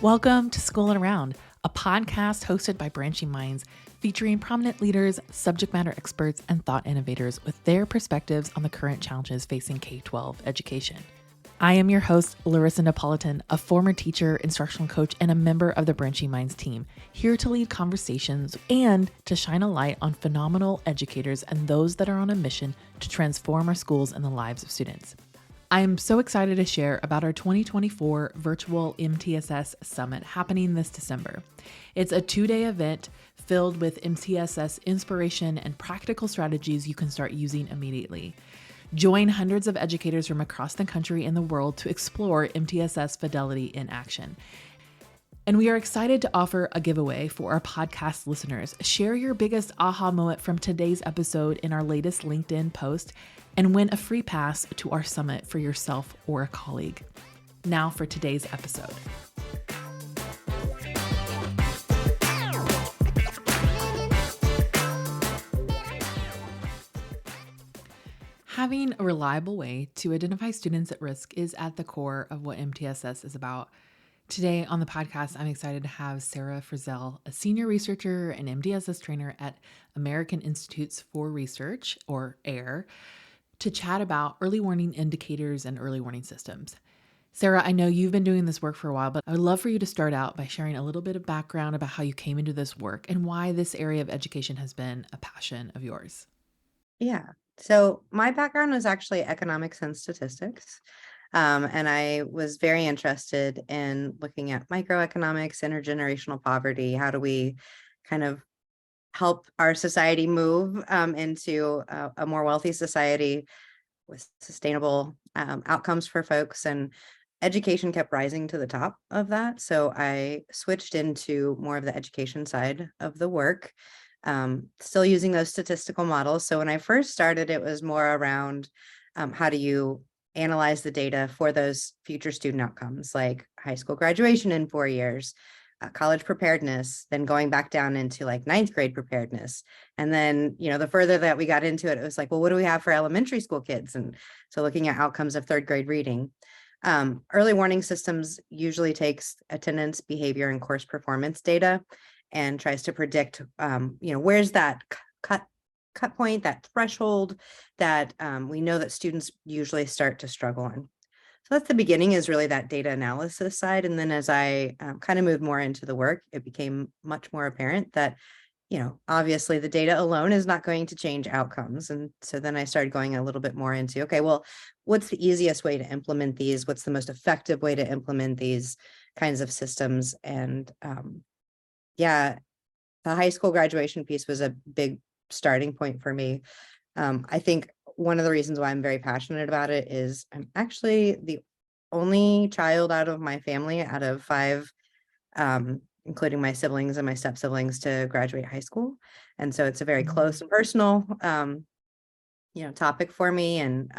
Welcome to School and Around, a podcast hosted by Branching Minds, featuring prominent leaders, subject matter experts, and thought innovators with their perspectives on the current challenges facing K-12 education. I am your host, Larissa Napolitan, a former teacher, instructional coach, and a member of the Branching Minds team, here to lead conversations and to shine a light on phenomenal educators and those that are on a mission to transform our schools and the lives of students. I am so excited to share about our 2024 virtual MTSS Summit happening this December. It's a 2-day event filled with MTSS inspiration and practical strategies you can start using immediately. Join hundreds of educators from across the country and the world to explore MTSS fidelity in action. And we are excited to offer a giveaway for our podcast listeners. Share your biggest aha moment from today's episode in our latest LinkedIn post and win a free pass to our summit for yourself or a colleague. Now for today's episode. Having a reliable way to identify students at risk is at the core of what MTSS is about. Today on the podcast, I'm excited to have Sarah Frazelle, a senior researcher and MTSS trainer at American Institutes for Research, or AIR, to chat about early warning indicators and early warning systems. Sarah, I know you've been doing this work for a while, but I would love for you to start out by sharing a little bit of background about how you came into this work and why this area of education has been a passion of yours. Yeah. So my background was actually economics and statistics. And I was very interested in looking at microeconomics, intergenerational poverty. How do we kind of help our society move into a more wealthy society with sustainable outcomes for folks? And education kept rising to the top of that. So I switched into more of the education side of the work, still using those statistical models. So when I first started, it was more around how do you analyze the data for those future student outcomes, like high school graduation in 4 years, college preparedness, then going back down into like 9th grade preparedness. And then, the further that we got into it, it was like, well, what do we have for elementary school kids? And so looking at outcomes of 3rd grade reading. Early warning systems usually takes attendance, behavior, and course performance data and tries to predict, where's that cut point, that threshold that we know that students usually start to struggle on. So that's the beginning, is really that data analysis side. And then as I kind of moved more into the work, it became much more apparent that, obviously the data alone is not going to change outcomes. And so then I started going a little bit more into, okay, well, what's the easiest way to implement these? What's the most effective way to implement these kinds of systems? And the high school graduation piece was a big starting point for me. I think one of the reasons why I'm very passionate about it is I'm actually the only child out of my family, out of 5, including my siblings and my step siblings, to graduate high school. And so it's a very close and personal, topic for me. And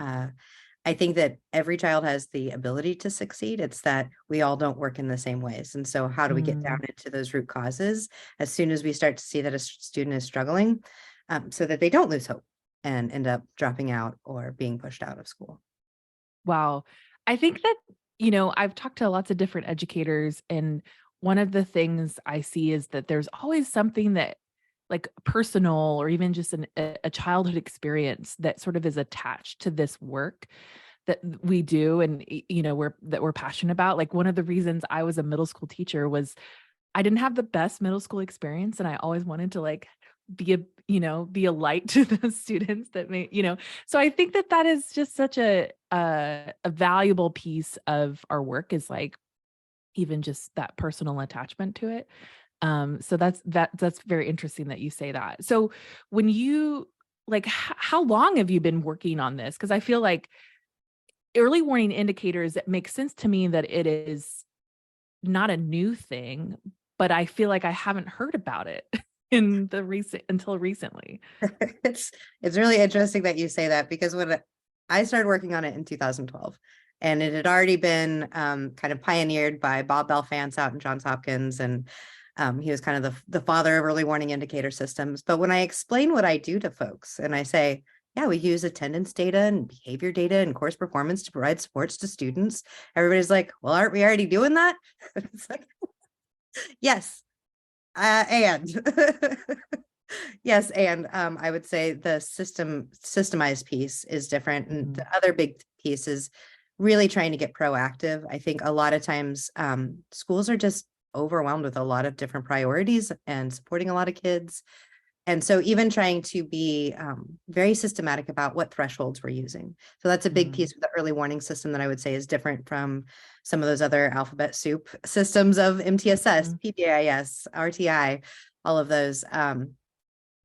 I think that every child has the ability to succeed. It's that we all don't work in the same ways. And so how do we get down into those root causes as soon as we start to see that a student is struggling, so that they don't lose hope and end up dropping out or being pushed out of school? Wow. I think that, I've talked to lots of different educators, and one of the things I see is that there's always something that, like, personal or even just a childhood experience that sort of is attached to this work that we do and, we're passionate about. Like, one of the reasons I was a middle school teacher was I didn't have the best middle school experience, and I always wanted to, like, be a light to the students that so I think that is just such a valuable piece of our work, is like even just that personal attachment to it. So that's very interesting that you say that. So when you, like, how long have you been working on this? Because I feel like early warning indicators, it makes sense to me that it is not a new thing, but I feel like I haven't heard about it until recently. It's really interesting that you say that, because when I started working on it in 2012, and it had already been kind of pioneered by Bob Belfance out in Johns Hopkins, and he was kind of the father of early warning indicator systems. But when I explain what I do to folks and I say, yeah, we use attendance data and behavior data and course performance to provide supports to students. Everybody's like, well, aren't we already doing that? It's like, yes, and yes, and I would say the systemized piece is different. And the other big piece is really trying to get proactive. I think a lot of times schools are just overwhelmed with a lot of different priorities and supporting a lot of kids. And so even trying to be very systematic about what thresholds we're using. So that's a big piece of the early warning system that I would say is different from some of those other alphabet soup systems of MTSS, PPIS, RTI, all of those.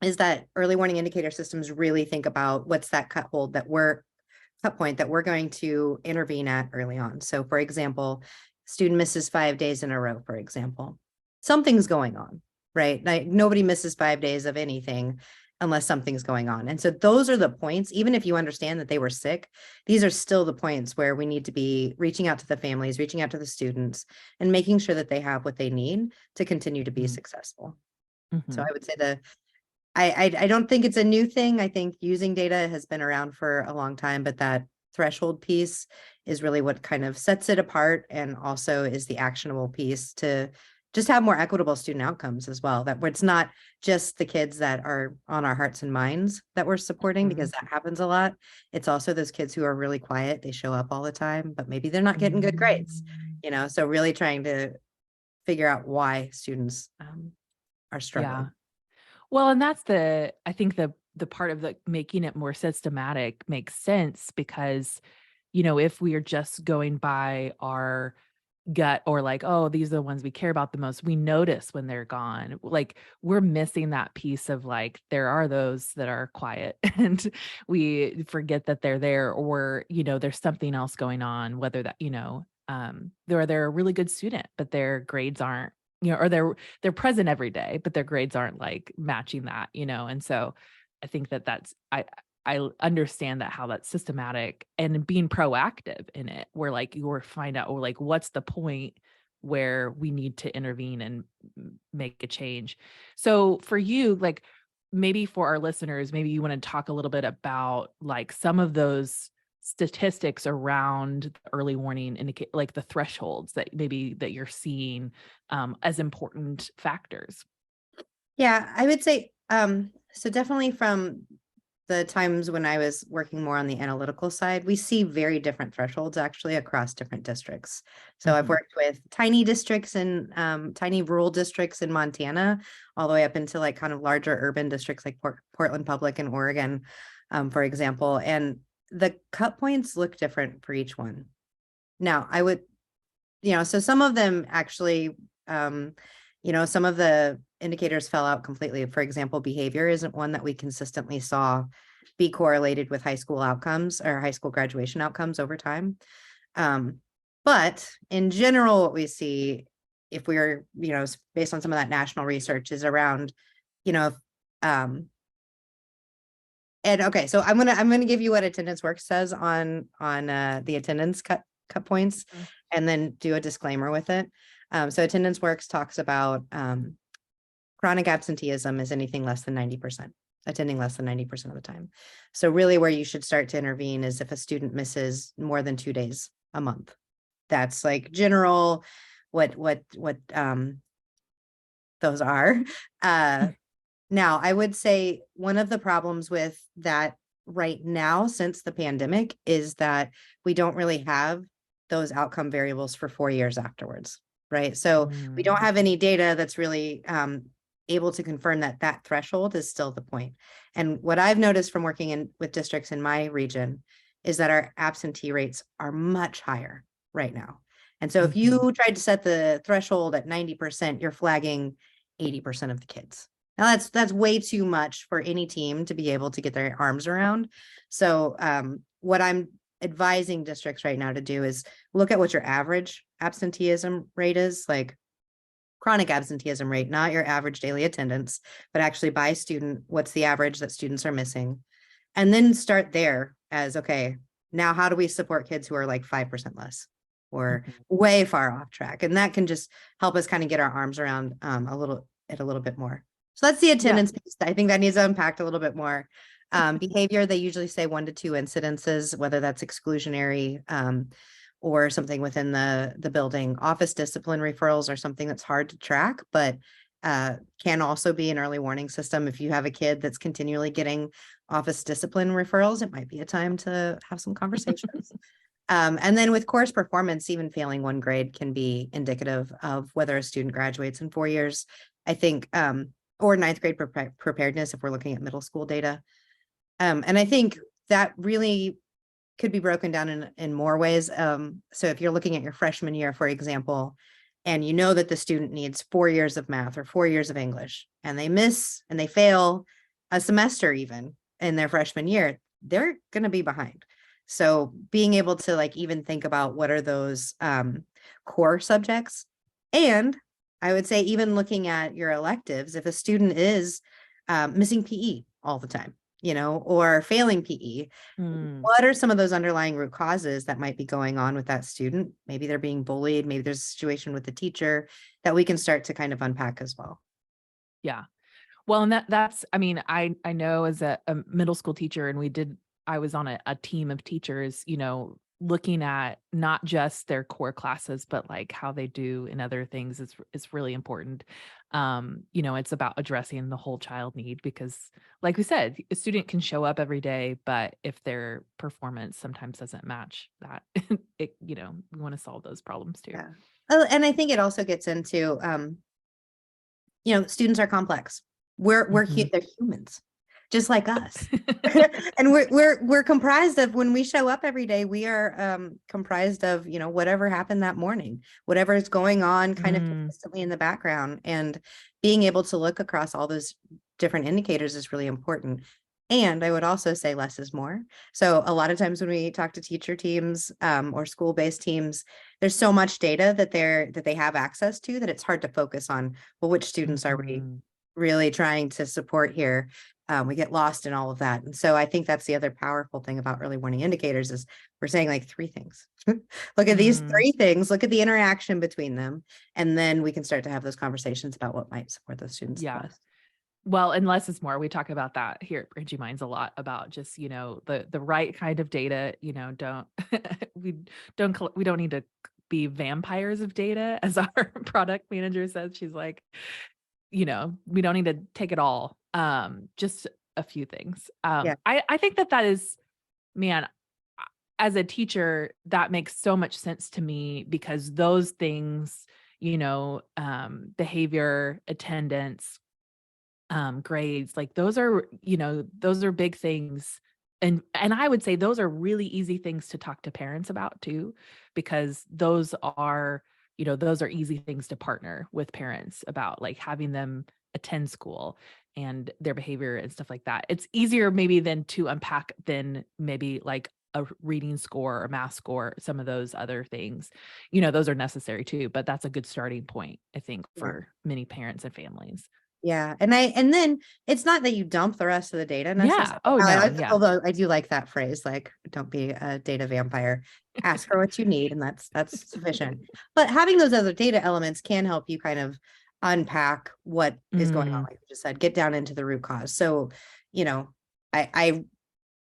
Is that early warning indicator systems really think about what's that cut point that we're going to intervene at early on. So for example, student misses 5 days in a row, for example, something's going on, right? Like nobody misses 5 days of anything unless something's going on. And so those are the points, even if you understand that they were sick, these are still the points where we need to be reaching out to the families, reaching out to the students, and making sure that they have what they need to continue to be successful. So I would say I don't think it's a new thing. I think using data has been around for a long time, but that threshold piece is really what kind of sets it apart, and also is the actionable piece to just have more equitable student outcomes as well. That it's not just the kids that are on our hearts and minds that we're supporting, because that happens a lot. It's also those kids who are really quiet. They show up all the time, but maybe they're not getting good grades, so really trying to figure out why students are struggling. Yeah. Well, and that's I think the part of making it more systematic makes sense, because, if we are just going by our gut, or like, oh, these are the ones we care about the most, we notice when they're gone. Like, we're missing that piece of, like, there are those that are quiet and we forget that they're there, or, there's something else going on, whether that, they're a really good student, but their grades aren't, or they're present every day, but their grades aren't like matching that, and so I think I understand that, how that's systematic and being proactive in it, where like you're find out, or like, what's the point where we need to intervene and make a change. So for you, like, maybe for our listeners, maybe you want to talk a little bit about like some of those statistics around the early warning indicate, like the thresholds that you're seeing as important factors. Yeah, I would say, so definitely from the times when I was working more on the analytical side, we see very different thresholds actually across different districts. So I've worked with tiny districts and tiny rural districts in Montana, all the way up into like kind of larger urban districts like Portland Public in Oregon, for example. And the cut points look different for each one. Now, I would, so some of them actually, some of the indicators fell out completely. For example, behavior isn't one that we consistently saw be correlated with high school outcomes or high school graduation outcomes over time. But in general, what we see, if we're, based on some of that national research, is around, and okay, so I'm gonna give you what Attendance Works says on the attendance cut points, and then do a disclaimer with it. So Attendance Works talks about chronic absenteeism is anything less than 90%, attending less than 90% of the time. So really where you should start to intervene is if a student misses more than 2 days a month. That's like general what those are. Now, I would say one of the problems with that right now since the pandemic is that we don't really have those outcome variables for 4 years afterwards, right? So we don't have any data that's really able to confirm that that threshold is still the point. And what I've noticed from working with districts in my region is that our absentee rates are much higher right now. And so if you tried to set the threshold at 90%, you're flagging 80% of the kids. Now that's way too much for any team to be able to get their arms around. So what I'm advising districts right now to do is look at what your average absenteeism rate is, like chronic absenteeism rate, not your average daily attendance, but actually by student, what's the average that students are missing? And then start there as, okay, now how do we support kids who are like 5% less or way far off track? And that can just help us kind of get our arms around a little bit more. So that's the attendance piece. I think that needs to unpack a little bit more. Behavior, they usually say 1 to 2 incidences, whether that's exclusionary, or something within the building. Office discipline referrals are something that's hard to track, but can also be an early warning system. If you have a kid that's continually getting office discipline referrals, it might be a time to have some conversations. And then with course performance, even failing 1 grade can be indicative of whether a student graduates in 4 years, I think, or 9th grade preparedness if we're looking at middle school data. And I think that really could be broken down in more ways. So if you're looking at your freshman year, for example, and you know that the student needs 4 years of math or 4 years of English, and they miss and they fail a semester even in their freshman year, they're going to be behind. So being able to like even think about what are those core subjects. And I would say even looking at your electives, if a student is missing PE all the time, or failing PE, what are some of those underlying root causes that might be going on with that student? Maybe they're being bullied. Maybe there's a situation with the teacher that we can start to kind of unpack as well. Yeah. Well, and that's, I mean, I know as a middle school teacher, and I was on a team of teachers, looking at not just their core classes, but like how they do in other things is really important. It's about addressing the whole child need, because like we said, a student can show up every day, but if their performance sometimes doesn't match that, we want to solve those problems too. Yeah. Oh, and I think it also gets into, students are complex. They're humans, just like us. And we're comprised of, when we show up every day, we are comprised of, whatever happened that morning, whatever is going on kind of consistently in the background, and being able to look across all those different indicators is really important. And I would also say less is more. So a lot of times when we talk to teacher teams or school-based teams, there's so much data that they have access to that it's hard to focus on, well, which students are we really trying to support here? We get lost in all of that. And so I think that's the other powerful thing about early warning indicators is we're saying like 3 things. Look at these 3 things, look at the interaction between them, and then we can start to have those conversations about what might support those students the best. Well, and less is more. We talk about that here at Branching Minds a lot, about just, the right kind of data, we don't need to be vampires of data, as our product manager says. She's like, we don't need to take it all. Just a few things. I think that is, man, as a teacher, that makes so much sense to me, because those things, behavior, attendance, grades, like those are big things. And I would say those are really easy things to talk to parents about too, because those are easy things to partner with parents about, like having them attend school and their behavior and stuff like that. It's easier maybe than to unpack than maybe like a reading score or math score, some of those other things, those are necessary too, but that's a good starting point, I think, for many parents and families. Yeah. And then it's not that you dump the rest of the data necessarily. Yeah. Oh, no. Although I do like that phrase, like, don't be a data vampire, ask for what you need. And that's sufficient. But having those other data elements can help you kind of unpack what is going on. Like you just said, get down into the root cause. So,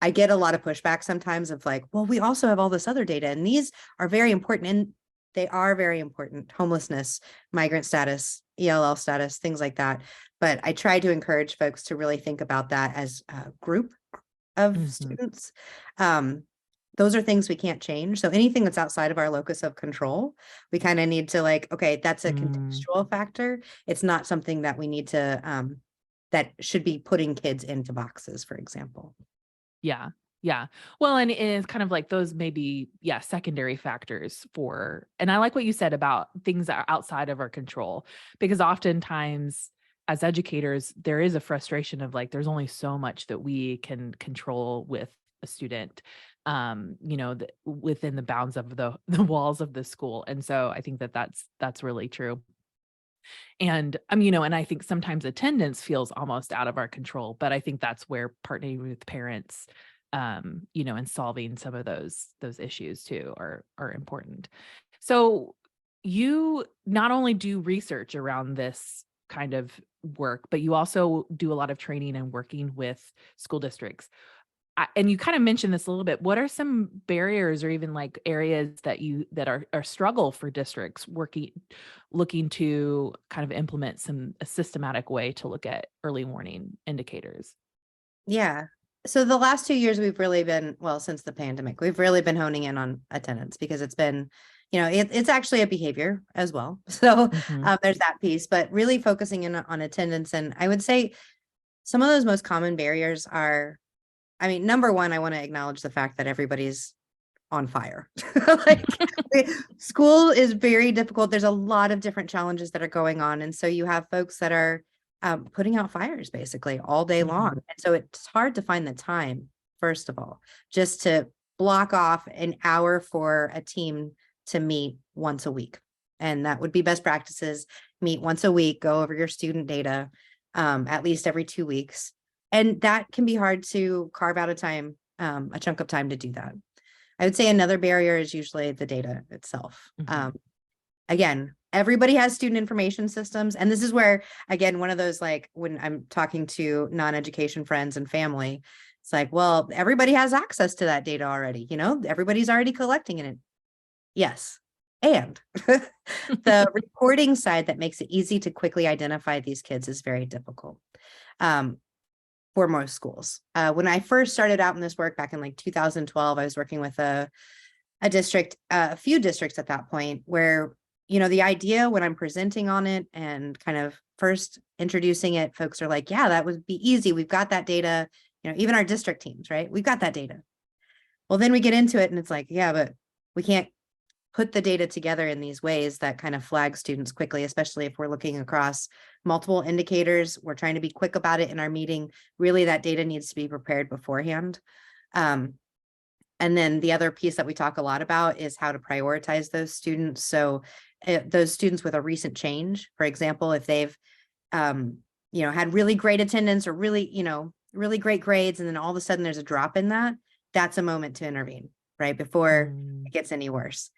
I get a lot of pushback sometimes of like, well, we also have all this other data, and these are very important. And they are very important: homelessness, migrant status, ELL status, things like that. But I try to encourage folks to really think about that as a group of students. Those are things we can't change. So anything that's outside of our locus of control, we kind of need to like, okay, that's a contextual factor. It's not something that we need to, that should be putting kids into boxes, for example. Yeah. Yeah. Well, and it's kind of like those maybe, secondary factors and I like what you said about things that are outside of our control, because oftentimes as educators, there is a frustration of like, there's only so much that we can control with a student, within the bounds of the walls of the school. And so I think that's really true. And and I think sometimes attendance feels almost out of our control, but I think that's where partnering with parents, and solving some of those issues too are important. So you not only do research around this kind of work, but you also do a lot of training and working with school districts. And you kind of mentioned this a little bit. What are some barriers or even like areas that are struggle for districts looking to kind of implement a systematic way to look at early warning indicators? Yeah. So the last 2 years we've really been, well, since the pandemic, we've really been honing in on attendance because it's been, it's actually a behavior as well. So Mhm. there's that piece, but really focusing in on attendance. And I would say some of those most common barriers are, I mean, number one, I want to acknowledge the fact that everybody's on fire. Like school is very difficult. There's a lot of different challenges that are going on. And so you have folks that are putting out fires basically all day long. Mhm. And so it's hard to find the time, first of all, just to block off an hour for a team to meet once a week. And that would be best practices. Meet once a week, go over your student data at least every 2 weeks. And that can be hard to carve out a chunk of time to do that. I would say another barrier is usually the data itself. Mhm. Again, everybody has student information systems. And this is where, again, one of those, like when I'm talking to non-education friends and family, it's like, well, everybody has access to that data already. Everybody's already collecting it. Yes. And the reporting side that makes it easy to quickly identify these kids is very difficult. For most schools. When I first started out in this work back in like 2012, I was working with a district, a few districts at that point where, the idea when I'm presenting on it and kind of first introducing it, folks are like, yeah, that would be easy. We've got that data, even our district teams, right? We've got that data. Well, then we get into it and it's like, yeah, but we can't put the data together in these ways that kind of flag students quickly, especially if we're looking across multiple indicators. We're trying to be quick about it in our meeting. Really, that data needs to be prepared beforehand. And then the other piece that we talk a lot about is how to prioritize those students. So those students with a recent change, for example, if they've, had really great attendance or really great grades, and then all of a sudden there's a drop in that, that's a moment to intervene, right? Before it gets any worse.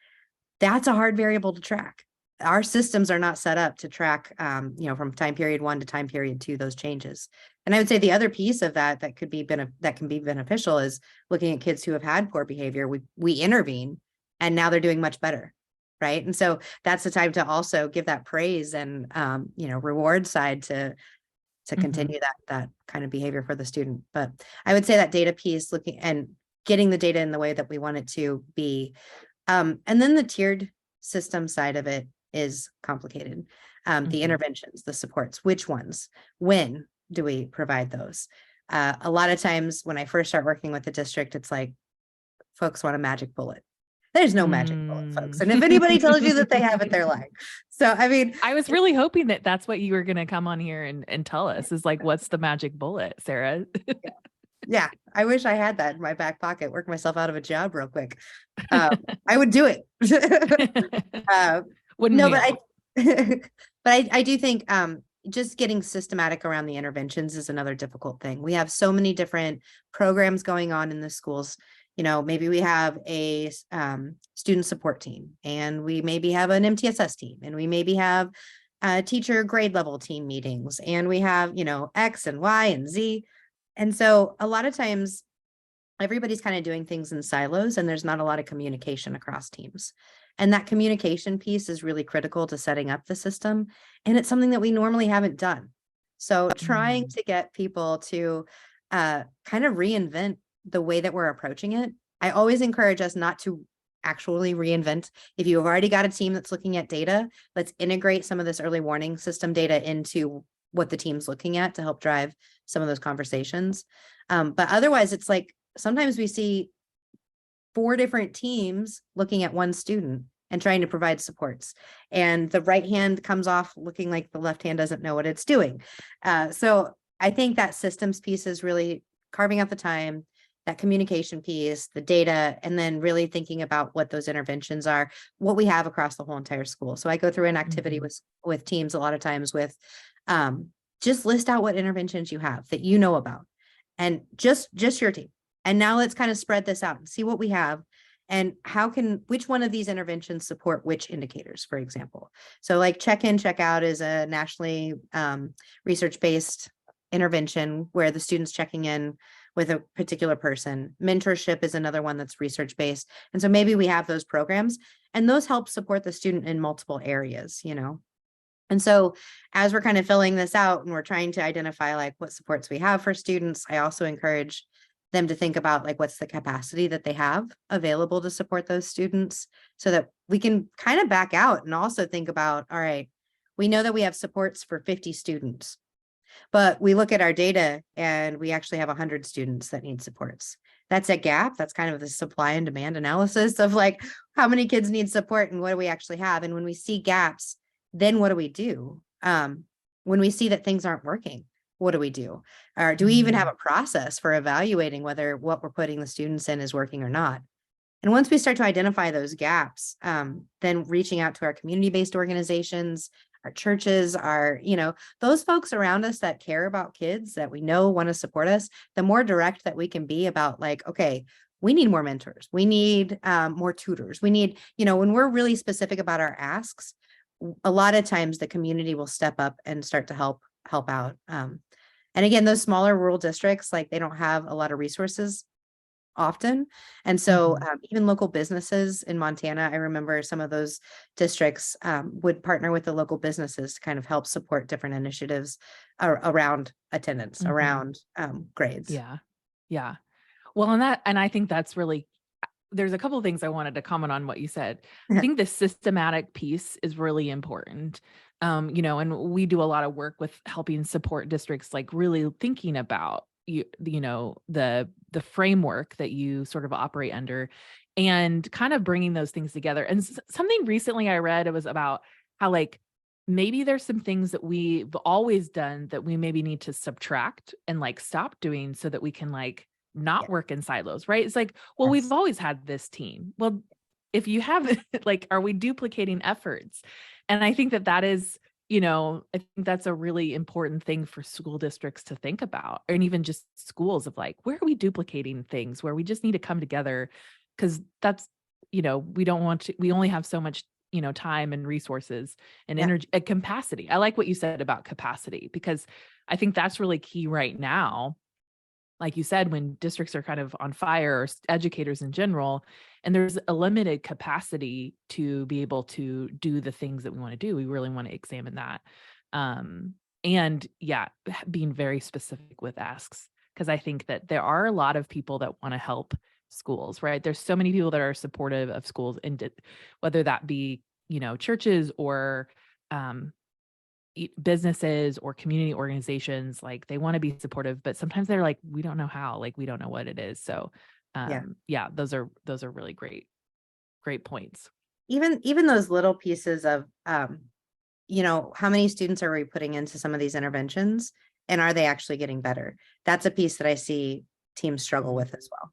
That's a hard variable to track. Our systems are not set up to track, from time period 1 to time period 2, those changes. And I would say the other piece of that can be beneficial is looking at kids who have had poor behavior. We intervene, and now they're doing much better, right? And so that's the time to also give that praise and reward side to continue that kind of behavior for the student. But I would say that data piece, looking and getting the data in the way that we want it to be. And then the tiered system side of it is complicated. The interventions, the supports, which ones, when do we provide those? A lot of times when I first start working with the district, it's like, folks want a magic bullet. There's no magic bullet, folks. And if anybody tells you that they have it, they're lying. So, I mean, I was really hoping that that's what you were going to come on here and tell us is like, what's the magic bullet, Sarah? Yeah, I wish I had that in my back pocket, work myself out of a job real quick. I would do it. Wouldn't No, we but all? I do think just getting systematic around the interventions is another difficult thing. We have so many different programs going on in the schools. Maybe we have a student support team, and we maybe have an MTSS team, and we maybe have teacher grade level team meetings, and we have, X and Y and Z. And so a lot of times everybody's kind of doing things in silos, and there's not a lot of communication across teams. And that communication piece is really critical to setting up the system. And it's something that we normally haven't done. So trying to get people to kind of reinvent the way that we're approaching it. I always encourage us not to actually reinvent. If you've already got a team that's looking at data, let's integrate some of this early warning system data into what the team's looking at to help drive some of those conversations. But otherwise, it's like sometimes we see 4 different teams looking at one student and trying to provide supports, and the right hand comes off looking like the left hand doesn't know what it's doing. So I think that systems piece is really carving out the time, that communication piece, the data, and then really thinking about what those interventions are, what we have across the whole entire school. So I go through an activity with teams a lot of times with just list out what interventions you have that about, and just your team. And now let's kind of spread this out and see what we have. And which one of these interventions support which indicators, for example? So like check in, check out is a nationally research-based intervention where the student's checking in with a particular person. Mentorship is another one that's research-based. And so maybe we have those programs, and those help support the student in multiple areas, And so as we're kind of filling this out and we're trying to identify like what supports we have for students, I also encourage them to think about like what's the capacity that they have available to support those students, so that we can kind of back out and also think about, all right, we know that we have supports for 50 students, but we look at our data and we actually have 100 students that need supports. That's a gap. That's kind of the supply and demand analysis of like how many kids need support and what do we actually have. And when we see gaps, then what do we do? When we see that things aren't working, what do we do? Or do we even have a process for evaluating whether what we're putting the students in is working or not? And once we start to identify those gaps, then reaching out to our community-based organizations, our churches, those folks around us that care about kids that we know want to support us, the more direct that we can be about like, okay, we need more mentors. We need more tutors. We need, when we're really specific about our asks, a lot of times the community will step up and start to help out. And again, those smaller rural districts, like they don't have a lot of resources often. And so even local businesses in Montana, I remember some of those districts would partner with the local businesses to kind of help support different initiatives around attendance, around grades. Yeah. Yeah. Well, and I think that's really, there's a couple of things I wanted to comment on what you said. I think the systematic piece is really important. And we do a lot of work with helping support districts, like really thinking about the framework that you sort of operate under and kind of bringing those things together. And something recently I read, it was about how like maybe there's some things that we've always done that we maybe need to subtract and like stop doing so that we can like not work in silos, right? It's like, well, we've always had this team. Well, if you have like, are we duplicating efforts? And I think that is, I think that's a really important thing for school districts to think about, and even just schools of like, where are we duplicating things where we just need to come together? Cause that's, we don't want to, we only have so much, time and resources and energy and capacity. I like what you said about capacity, because I think that's really key right now. Like you said, when districts are kind of on fire, or educators in general, and there's a limited capacity to be able to do the things that we want to do, we really want to examine that. And being very specific with asks, because I think that there are a lot of people that want to help schools, right? There's so many people that are supportive of schools, and whether that be, churches or businesses or community organizations, like they want to be supportive, but sometimes they're like, we don't know how, like, we don't know what it is. So those are really great points. Even those little pieces of, how many students are we putting into some of these interventions, and are they actually getting better? That's a piece that I see teams struggle with as well.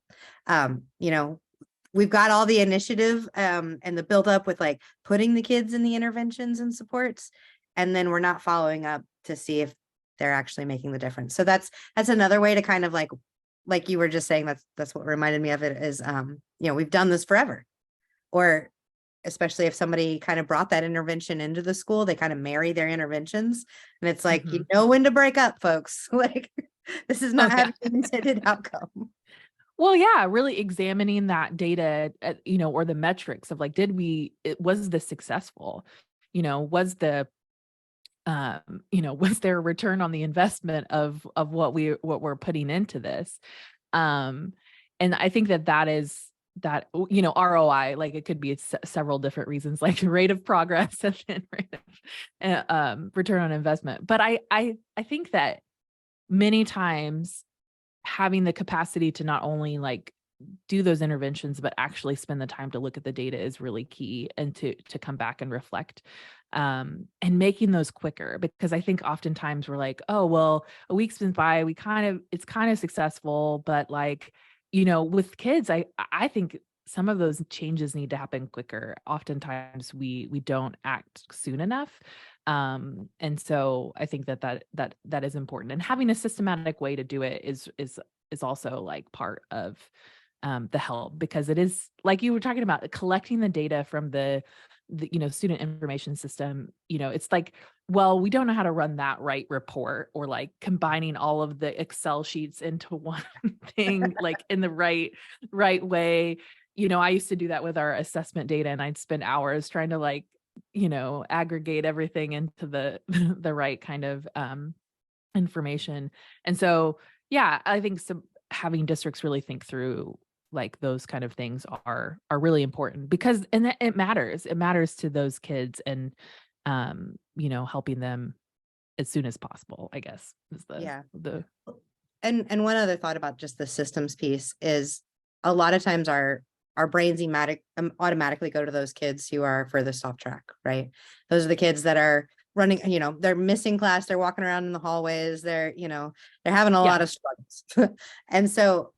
We've got all the initiative and the build up with like putting the kids in the interventions and supports, and then we're not following up to see if they're actually making the difference. So that's another way to kind of like you were just saying, that's what reminded me of it is, we've done this forever. Or especially if somebody kind of brought that intervention into the school, they kind of marry their interventions, and it's like, you know when to break up, folks. Like this is not having the intended outcome. Well, yeah, really examining that data, or the metrics of like, was this successful? Was there a return on the investment of what we're putting into this? And I think that is that, ROI, like it could be several different reasons, like rate of progress and then rate of, return on investment. But I think that many times having the capacity to not only like do those interventions, but actually spend the time to look at the data is really key, and to come back and reflect, and making those quicker, because I think oftentimes we're like, oh, well, a week's been by, it's kind of successful, but like, with kids, I think some of those changes need to happen quicker. Oftentimes we don't act soon enough. And so I think that is important, and having a systematic way to do it is also like part of the help, because it is like you were talking about collecting the data from the student information system. It's like, well, we don't know how to run that right report, or like combining all of the Excel sheets into one thing, like in the right way. I used to do that with our assessment data, and I'd spend hours trying to like, aggregate everything into the the right kind of information. And so, yeah, I think having districts really think through like those kind of things are really important, because it matters to those kids, and helping them as soon as possible, I guess, is Yeah. the And one other thought about just the systems piece is a lot of times our brains automatically go to those kids who are furthest off track, right? Those are the kids that are running, they're missing class, they're walking around in the hallways, they're having a lot of struggles. And so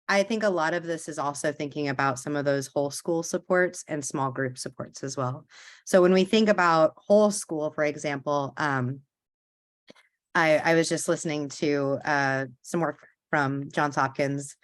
I think a lot of this is also thinking about some of those whole school supports and small group supports as well. So when we think about whole school, for example, I was just listening to some work from Johns Hopkins,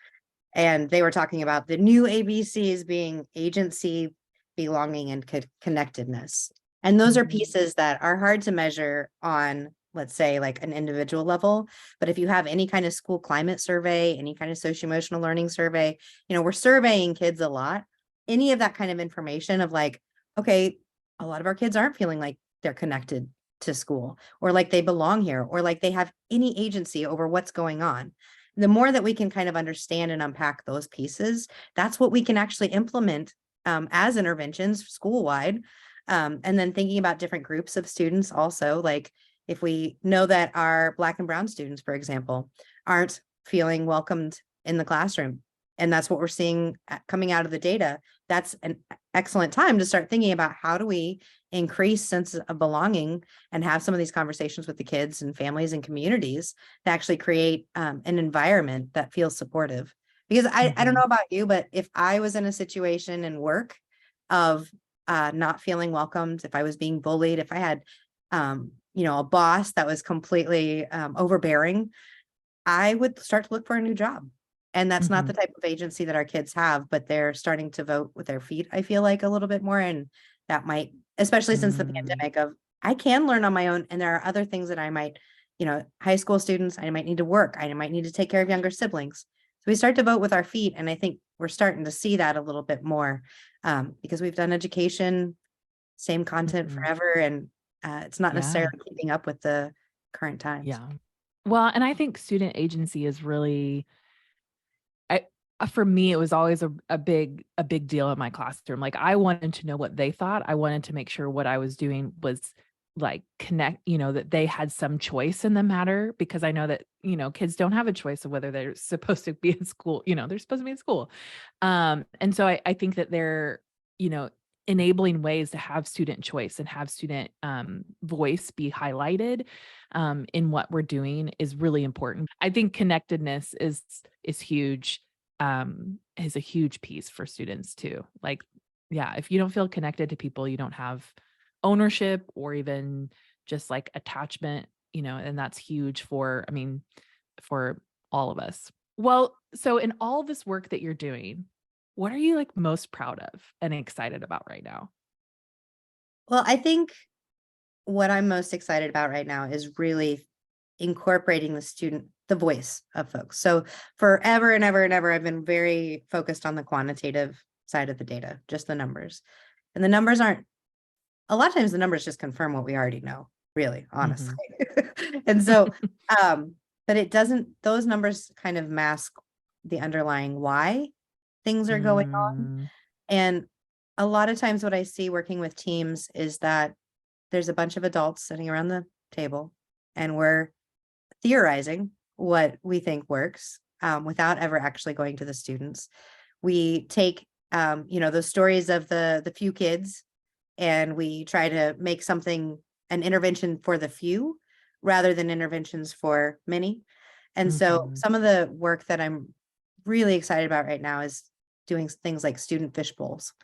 and they were talking about the new ABCs being agency, belonging, and connectedness. And those are pieces that are hard to measure on, let's say, like an individual level. But if you have any kind of school climate survey, any kind of socio-emotional learning survey, we're surveying kids a lot. Any of that kind of information of like, okay, a lot of our kids aren't feeling like they're connected to school, or like they belong here, or like they have any agency over what's going on. The more that we can kind of understand and unpack those pieces, that's what we can actually implement as interventions school-wide. And then thinking about different groups of students also, like if we know that our Black and Brown students, for example, aren't feeling welcomed in the classroom, and that's what we're seeing coming out of the data, that's an excellent time to start thinking about how do we increase sense of belonging and have some of these conversations with the kids and families and communities to actually create an environment that feels supportive. Because I don't know about you, but if I was in a situation in work of not feeling welcomed, if I was being bullied, if I had a boss that was completely overbearing, I would start to look for a new job. And that's not the type of agency that our kids have, but they're starting to vote with their feet, I feel like, a little bit more. And that might, especially since the pandemic, of I can learn on my own. And there are other things that I might, high school students, I might need to work. I might need to take care of younger siblings. So we start to vote with our feet. And I think we're starting to see that a little bit more because we've done education, same content forever. And it's not necessarily keeping up with the current times. Yeah. Well, and I think student agency is really, for me, it was always a big deal in my classroom. Like I wanted to know what they thought. I wanted to make sure what I was doing was like that they had some choice in the matter, because I know that, kids don't have a choice of whether they're supposed to be in school, they're supposed to be in school. And so I think that they're, enabling ways to have student choice and have student voice be highlighted in what we're doing is really important. I think connectedness is huge, is a huge piece for students too. Like, yeah, if you don't feel connected to people, you don't have ownership or even just like attachment, and that's huge for all of us. Well, so in all this work that you're doing, what are you like most proud of and excited about right now? Well, I think what I'm most excited about right now is really incorporating the voice of folks. So forever and ever and ever, I've been very focused on the quantitative side of the data, just the numbers. And the numbers a lot of times the numbers just confirm what we already know, really, honestly. And so, but those numbers kind of mask the underlying why things are going on. And a lot of times what I see working with teams is that there's a bunch of adults sitting around the table and we're theorizing what we think works without ever actually going to the students. We take, those stories of the few kids, and we try to make something an intervention for the few rather than interventions for many. And so some of the work that I'm really excited about right now is doing things like student fish bowls,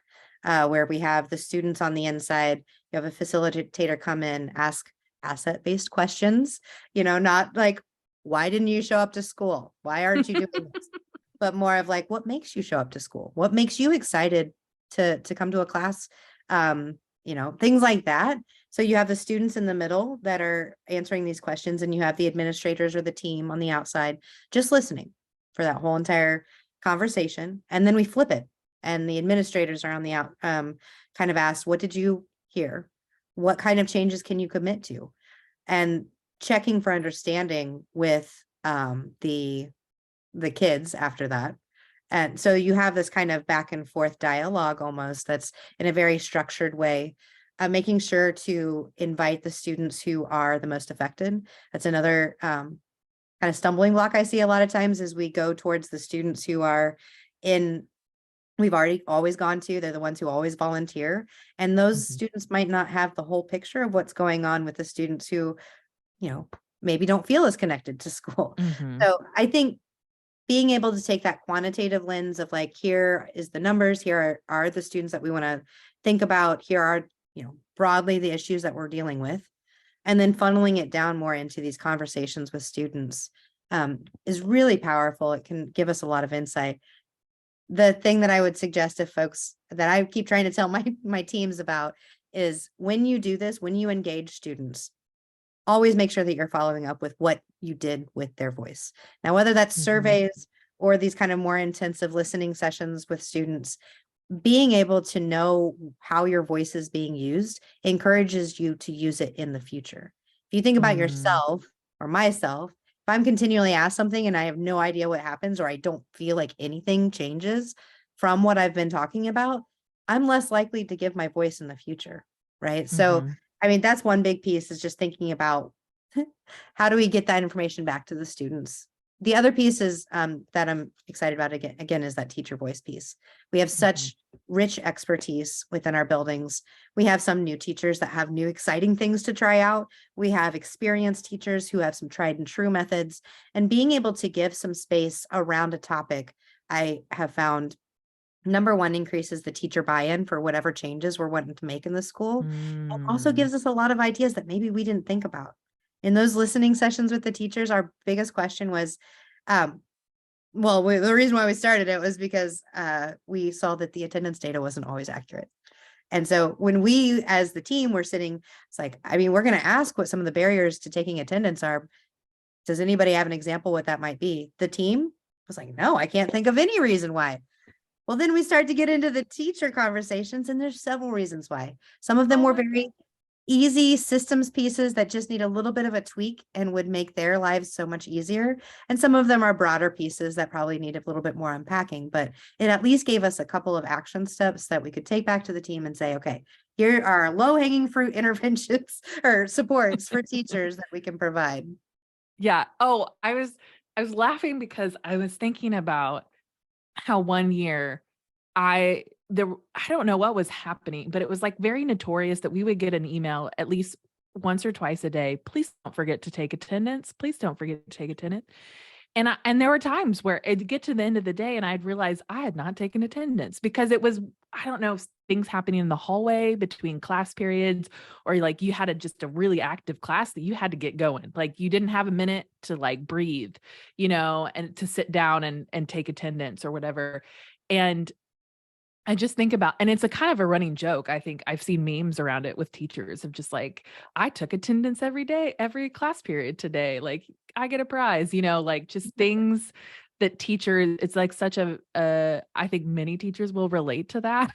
where we have the students on the inside. You have a facilitator come in, ask asset-based questions, not like, why didn't you show up to school? Why aren't you doing this? but more of like, what makes you show up to school? What makes you excited to come to a class? Things like that. So you have the students in the middle that are answering these questions, and you have the administrators or the team on the outside just listening for that whole entire conversation. And then we flip it, and the administrators are on the out, kind of asked, what did you hear? What kind of changes can you commit to? And checking for understanding with the kids after that. And so you have this kind of back and forth dialogue almost that's in a very structured way, making sure to invite the students who are the most affected. That's another kind of stumbling block I see a lot of times as we go towards the students who are we've already always gone to, they're the ones who always volunteer. And those students might not have the whole picture of what's going on with the students who, maybe don't feel as connected to school. So I think being able to take that quantitative lens of like, here is the numbers, here are the students that we want to think about, here are, broadly the issues that we're dealing with, and then funneling it down more into these conversations with students is really powerful. It can give us a lot of insight. The thing that I would suggest if folks that I keep trying to tell my teams about is when you do this, when you engage students, always make sure that you're following up with what you did with their voice. Now, whether that's surveys or these kind of more intensive listening sessions with students, being able to know how your voice is being used encourages you to use it in the future. If you think about yourself or myself, if I'm continually asked something and I have no idea what happens, or I don't feel like anything changes from what I've been talking about, I'm less likely to give my voice in the future, right? So, I mean, that's one big piece, is just thinking about how do we get that information back to the students? The other piece is that I'm excited about again is that teacher voice piece. We have such rich expertise within our buildings. We have some new teachers that have new exciting things to try out. We have experienced teachers who have some tried and true methods, and being able to give some space around a topic, I have found, number one, increases the teacher buy-in for whatever changes we're wanting to make in the school. And also gives us a lot of ideas that maybe we didn't think about. In those listening sessions with the teachers, our biggest question was, the reason why we started it was because we saw that the attendance data wasn't always accurate. And so when we, as the team, were sitting, it's like, I mean, we're going to ask what some of the barriers to taking attendance are. Does anybody have an example what that might be? The team was like, no, I can't think of any reason why. Well, then we start to get into the teacher conversations, and there's several reasons why. Some of them were very easy systems pieces that just need a little bit of a tweak and would make their lives so much easier. And some of them are broader pieces that probably need a little bit more unpacking, but it at least gave us a couple of action steps that we could take back to the team and say, okay, here are low-hanging fruit interventions or supports for teachers that we can provide. Yeah. Oh, I was laughing because I was thinking about how one year I don't know what was happening, but it was like very notorious that we would get an email at least once or twice a day. Please don't forget to take attendance. Please don't forget to take attendance. And there were times where it'd get to the end of the day and I'd realize I had not taken attendance because it was, I don't know, things happening in the hallway between class periods, or like you had just a really active class that you had to get going. Like you didn't have a minute to like breathe, and to sit down and take attendance or whatever. And I just think about, and it's a kind of a running joke. I think I've seen memes around it with teachers of just like, I took attendance every day, every class period today. Like I get a prize, like just things that teachers, it's like such I think many teachers will relate to that.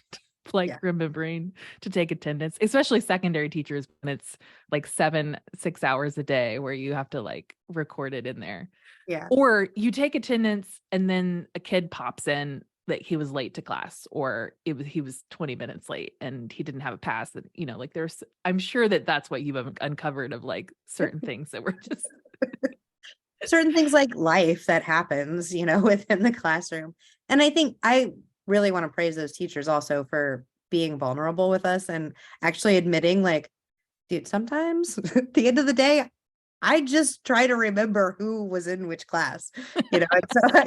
Like remembering to take attendance, especially secondary teachers when it's like 6 hours a day where you have to like record it in there. Yeah. Or you take attendance and then a kid pops in that he was late to class, or he was 20 minutes late and he didn't have a pass. And, like I'm sure that's what you've uncovered of like certain things that were just certain things like life that happens, within the classroom. And I think I really want to praise those teachers also for being vulnerable with us and actually admitting like, dude, sometimes at the end of the day, I just try to remember who was in which class, and so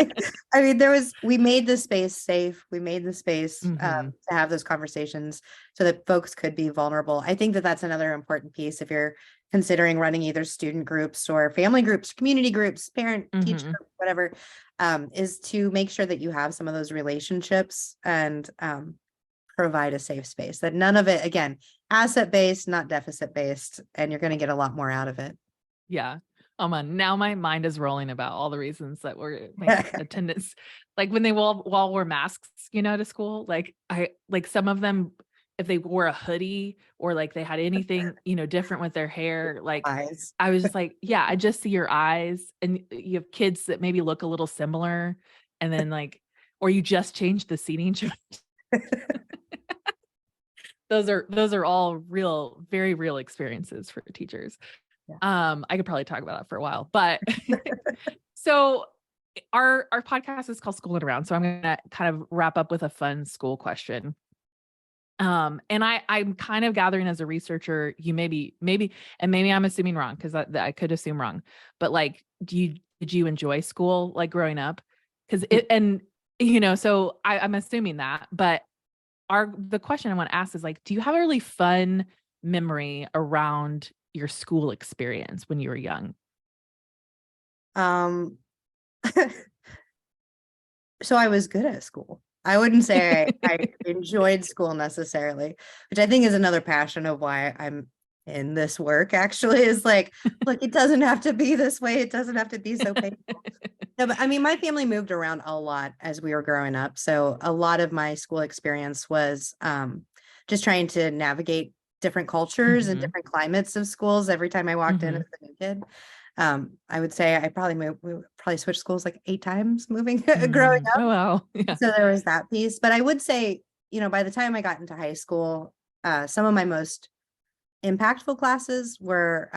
I mean, we made the space safe. We made the space to have those conversations so that folks could be vulnerable. I think that that's another important piece. If you're considering running either student groups or family groups, community groups, parent, teacher, whatever, is to make sure that you have some of those relationships and provide a safe space, that none of it, again, asset-based, not deficit-based, and you're going to get a lot more out of it. Yeah. Oh man, now my mind is rolling about all the reasons that we're making attendance, like when they all wore masks, to school, like some of them, if they wore a hoodie or like they had anything, different with their hair, like Eyes. I was just like, yeah, I just see your eyes, and you have kids that maybe look a little similar, and then or you just changed the seating chart. Those are all real, very real experiences for teachers. Yeah. I could probably talk about that for a while, but so our podcast is called Schooling Around. So I'm going to kind of wrap up with a fun school question. And I'm kind of gathering as a researcher, you maybe I'm assuming wrong, because I could assume wrong, but did you enjoy school growing up? Because so I'm assuming that, but the question I want to ask is do you have a really fun memory around your school experience when you were young? So I was good at school. I wouldn't say I enjoyed school necessarily, which I think is another passion of why I'm in this work, actually, is look, it doesn't have to be this way. It doesn't have to be so painful. No, but I mean, my family moved around a lot as we were growing up. So a lot of my school experience was just trying to navigate different cultures and different climates of schools every time I walked in as a new kid. I would say we probably switched schools 8 times growing up. Oh, wow. Yeah. So there was that piece. But I would say, by the time I got into high school, some of my most impactful classes were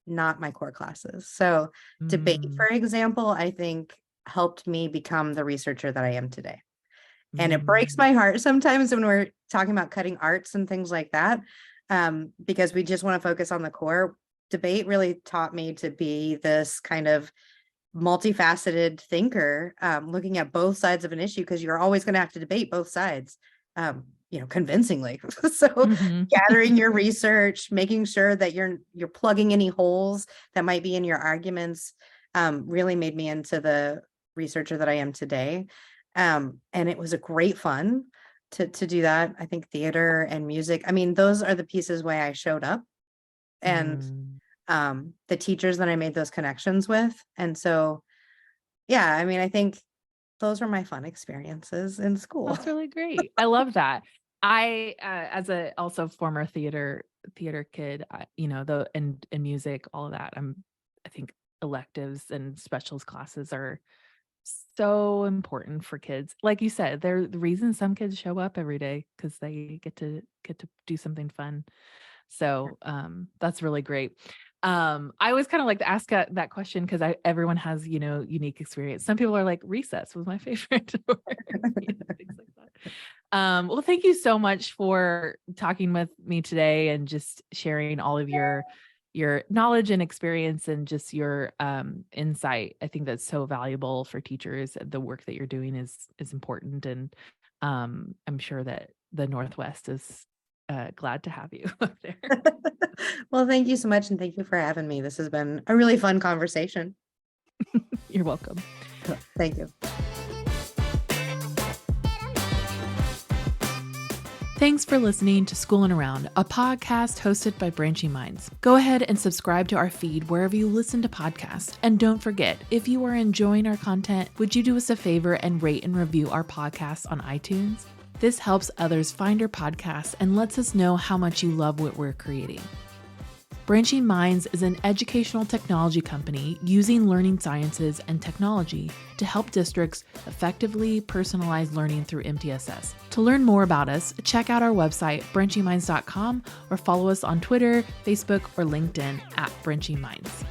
not my core classes. So debate, for example, I think helped me become the researcher that I am today. And it breaks my heart sometimes when we're talking about cutting arts and things like that, because we just want to focus on the core. Debate really taught me to be this kind of multifaceted thinker, looking at both sides of an issue, because you're always going to have to debate both sides, convincingly. So gathering your research, making sure that you're plugging any holes that might be in your arguments, really made me into the researcher that I am today. And it was a great fun to do that. I think theater and music, I mean, those are the pieces why I showed up, and the teachers that I made those connections with. And so, yeah, I mean, I think those were my fun experiences in school. That's really great. I love that. I, as a also former theater kid, and music, all of that, I think electives and specials classes are so important for kids. Like you said, they're the reason some kids show up every day, because they get to do something fun. So that's really great. I always kind of like to ask that question, because everyone has, unique experience. Some people are like, recess was my favorite. Or, things like that. Well, thank you so much for talking with me today and just sharing all of your knowledge and experience and just your insight. I think that's so valuable for teachers. The work that you're doing is important. And I'm sure that the Northwest is glad to have you up there. Well, thank you so much. And thank you for having me. This has been a really fun conversation. You're welcome. Thank you. Thanks for listening to Schoolin' Around, a podcast hosted by Branching Minds. Go ahead and subscribe to our feed wherever you listen to podcasts. And don't forget, if you are enjoying our content, would you do us a favor and rate and review our podcast on iTunes? This helps others find our podcast and lets us know how much you love what we're creating. Branching Minds is an educational technology company using learning sciences and technology to help districts effectively personalize learning through MTSS. To learn more about us, check out our website, branchingminds.com, or follow us on Twitter, Facebook, or LinkedIn at Branching Minds.